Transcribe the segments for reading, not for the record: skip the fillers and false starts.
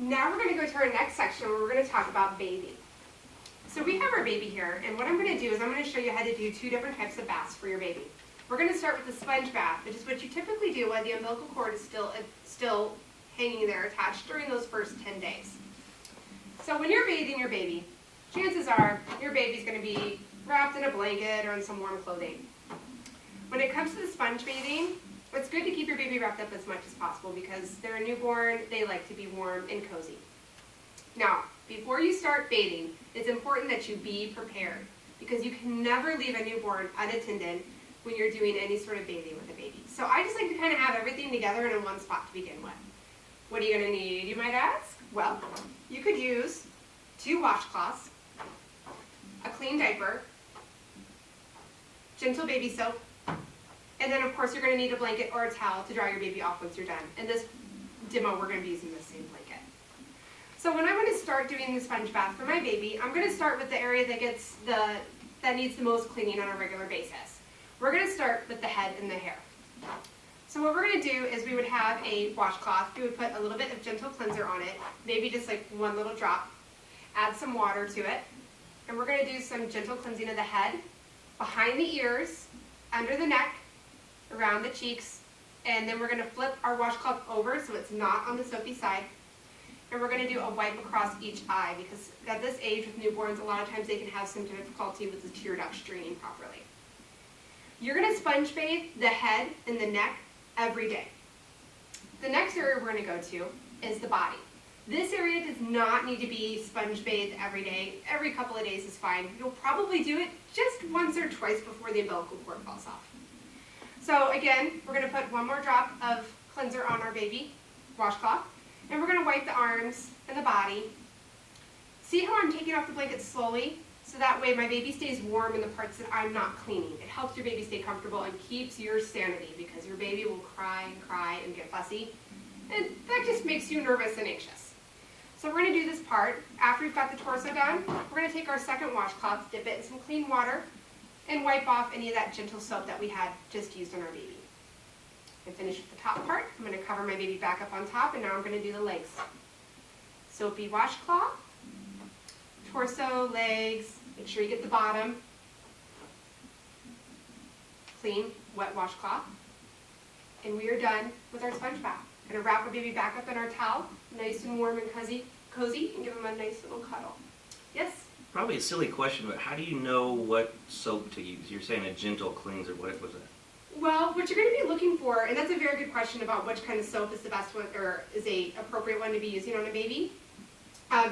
Now we're going to go to our next section where we're going to talk about bathing. So we have our baby here, and what I'm going to do is I'm going to show you how to do 2 different types of baths for your baby. We're going to start with the sponge bath, which is what you typically do while the umbilical cord is still hanging there attached during those first 10 days. So when you're bathing your baby, chances are your baby's going to be wrapped in a blanket or in some warm clothing. When it comes to the sponge bathing, it's good to keep your baby wrapped up as much as possible because they're a newborn, they like to be warm and cozy. Now, before you start bathing, it's important that you be prepared because you can never leave a newborn unattended when you're doing any sort of bathing with a baby. So I just like to kind of have everything together and in one spot to begin with. What are you going to need, you might ask? Well, you could use 2 washcloths, a clean diaper, gentle baby soap, and then of course you're going to need a blanket or a towel to dry your baby off once you're done. In this demo, we're going to be using the same blanket. So when I'm going to start doing the sponge bath for my baby, I'm going to start with the area that needs the most cleaning on a regular basis. We're going to start with the head and the hair. So what we're going to do is we would have a washcloth. We would put a little bit of gentle cleanser on it, maybe just like 1 little drop. Add some water to it. And we're going to do some gentle cleansing of the head, behind the ears, under the neck, around the cheeks, and then we're going to flip our washcloth over so it's not on the soapy side. And we're going to do a wipe across each eye because at this age with newborns, a lot of times they can have some difficulty with the tear duct draining properly. You're going to sponge bathe the head and the neck every day. The next area we're going to go to is the body. This area does not need to be sponge bathed every day. Every couple of days is fine. You'll probably do it just once or twice before the umbilical cord falls off. So again, we're going to put 1 more drop of cleanser on our baby washcloth, and we're going to wipe the arms and the body. See how I'm taking off the blanket slowly? So that way my baby stays warm in the parts that I'm not cleaning. It helps your baby stay comfortable and keeps your sanity because your baby will cry and get fussy. And that just makes you nervous and anxious. So we're going to do this part. After we've got the torso done, we're going to take our second washcloth, dip it in some clean water, and wipe off any of that gentle soap that we had just used on our baby. And finish with the top part. I'm going to cover my baby back up on top, and now I'm going to do the legs. Soapy washcloth, torso, legs, make sure you get the bottom. Clean, wet washcloth. And we are done with our sponge bath. I'm going to wrap our baby back up in our towel, nice and warm and cozy, and give him a nice little cuddle. Yes? Probably a silly question, but how do you know what soap to use? You're saying a gentle cleanser. What was that? Well, what you're going to be looking for, and that's a very good question about which kind of soap is the best one or is a appropriate one to be using on a baby.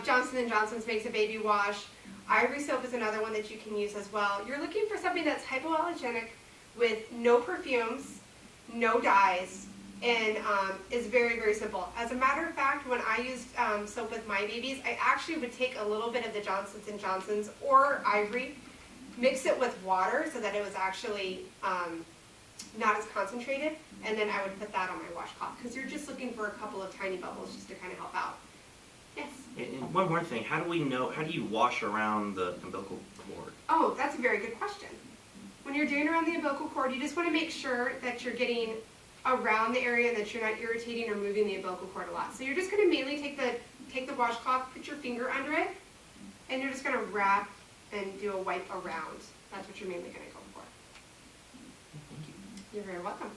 Johnson & Johnson's makes a baby wash. Ivory soap is another one that you can use as well. You're looking for something that's hypoallergenic with no perfumes, no dyes, and is very, very simple. As a matter of fact, when I used soap with my babies, I actually would take a little bit of the Johnson & Johnson's or Ivory, mix it with water so that it was actually not as concentrated, and then I would put that on my washcloth because you're just looking for a couple of tiny bubbles just to kind of help out. Yes? And one more thing, how do you wash around the umbilical cord? Oh, that's a very good question. When you're doing around the umbilical cord, you just want to make sure that you're getting around the area and that you're not irritating or moving the umbilical cord a lot. So you're just going to mainly take the washcloth, put your finger under it, and you're just going to wrap and do a wipe around. That's what you're mainly going to go for. Thank you. You're very welcome.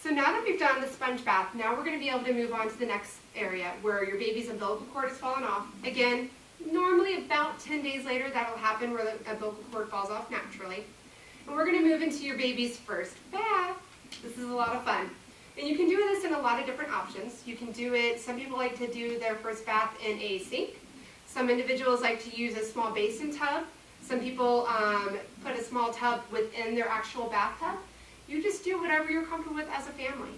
So now that we've done the sponge bath, now we're going to be able to move on to the next area where your baby's umbilical cord has fallen off. Again, normally about 10 days later that'll happen where the umbilical cord falls off naturally. And we're going to move into your baby's first bath. This is a lot of fun. And you can do this in a lot of different options. You can do it, some people like to do their first bath in a sink. Some individuals like to use a small basin tub. Some people put a small tub within their actual bathtub. You just do whatever you're comfortable with as a family.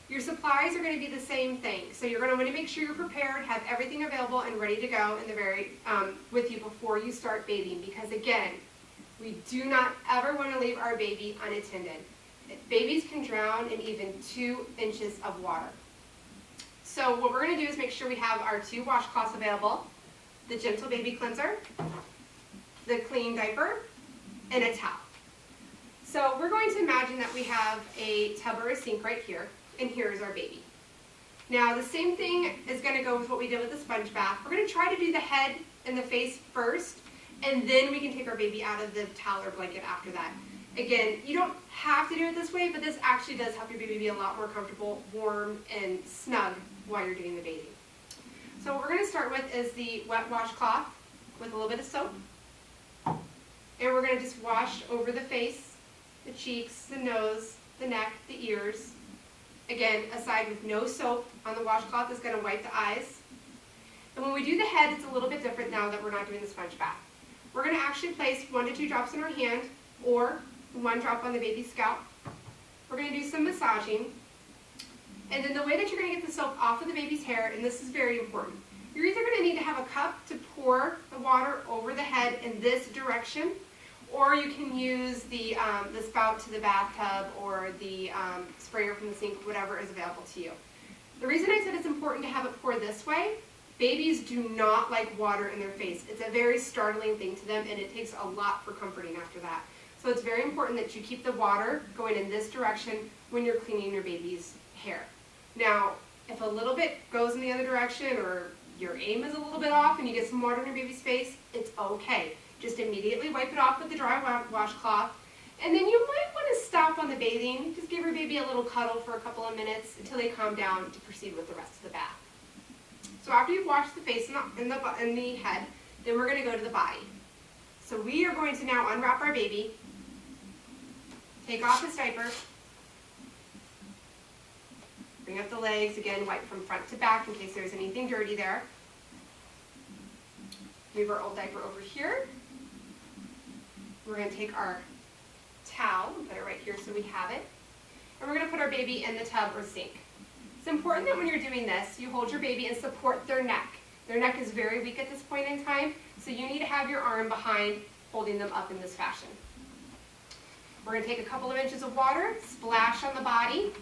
Your supplies are going to be the same thing. So you're going to want to make sure you're prepared, have everything available and ready to go with you before you start bathing. Because again, we do not ever want to leave our baby unattended. Babies can drown in even 2 inches of water. So what we're going to do is make sure we have our 2 washcloths available, the gentle baby cleanser, the clean diaper, and a towel. So we're going to imagine that we have a tub or a sink right here, and here's our baby. Now the same thing is going to go with what we did with the sponge bath. We're going to try to do the head and the face first, and then we can take our baby out of the towel or blanket after that. Again, you don't have to do it this way, but this actually does help your baby be a lot more comfortable, warm, and snug while you're doing the bathing. So what we're going to start with is the wet washcloth with a little bit of soap. And we're going to just wash over the face, the cheeks, the nose, the neck, the ears. Again, a side with no soap on the washcloth is going to wipe the eyes. And when we do the head, it's a little bit different now that we're not doing the sponge bath. We're going to actually place 1 to 2 drops in our hand, or 1 drop on the baby's scalp. We're going to do some massaging. And then the way that you're going to get the soap off of the baby's hair, and this is very important, you're either going to need to have a cup to pour the water over the head in this direction, or you can use the spout to the bathtub or the sprayer from the sink, whatever is available to you. The reason I said it's important to have it pour this way, babies do not like water in their face. It's a very startling thing to them, and it takes a lot for comforting after that. So it's very important that you keep the water going in this direction when you're cleaning your baby's hair. Now, if a little bit goes in the other direction or your aim is a little bit off and you get some water in your baby's face, it's okay. Just immediately wipe it off with the dry washcloth. And then you might want to stop on the bathing. Just give your baby a little cuddle for a couple of minutes until they calm down to proceed with the rest of the bath. So after you've washed the face and the head, then we're going to go to the body. So we are going to now unwrap our baby, take off his diaper, bring up the legs, again, wipe from front to back in case there's anything dirty there. Move our old diaper over here. We're going to take our towel and put it right here so we have it. And we're going to put our baby in the tub or sink. It's important that when you're doing this, you hold your baby and support their neck. Their neck is very weak at this point in time, so you need to have your arm behind holding them up in this fashion. We're going to take a couple of inches of water, splash on the body,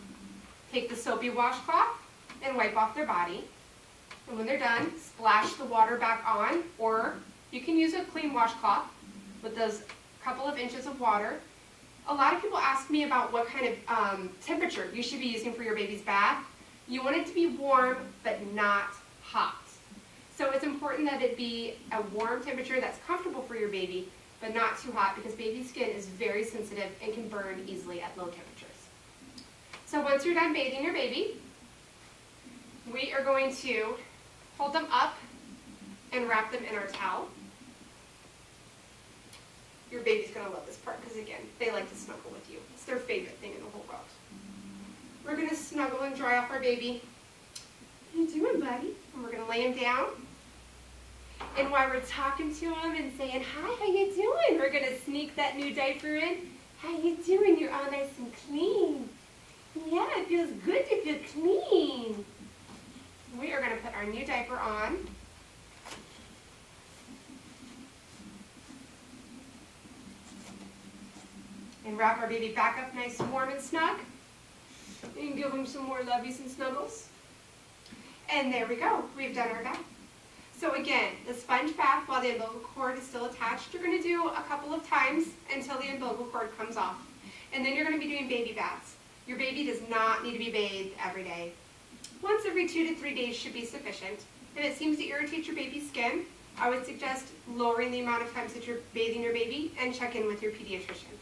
take the soapy washcloth, and wipe off their body. And when they're done, splash the water back on, or you can use a clean washcloth with those couple of inches of water. A lot of people ask me about what kind of temperature you should be using for your baby's bath. You want it to be warm, but not hot. So it's important that it be a warm temperature that's comfortable for your baby, but not too hot, because baby skin is very sensitive and can burn easily at low temperatures. So once you're done bathing your baby, we are going to hold them up and wrap them in our towel. Your baby's going to love this part because, again, they like to snuggle with you. It's their favorite thing in the whole world. We're going to snuggle and dry off our baby. How you doing, buddy? And we're going to lay him down. And while we're talking to him and saying, hi, how you doing? We're going to sneak that new diaper in. How you doing? You're all nice and clean. Yeah, it feels good to feel clean. We are going to put our new diaper on. And wrap our baby back up nice, warm, and snug. And give him some more lovies and snuggles. And there we go. We've done our bath. So again, the sponge bath, while the umbilical cord is still attached, you're going to do a couple of times until the umbilical cord comes off. And then you're going to be doing baby baths. Your baby does not need to be bathed every day. Once every 2 to 3 days should be sufficient. If it seems to irritate your baby's skin, I would suggest lowering the amount of times that you're bathing your baby and check in with your pediatrician.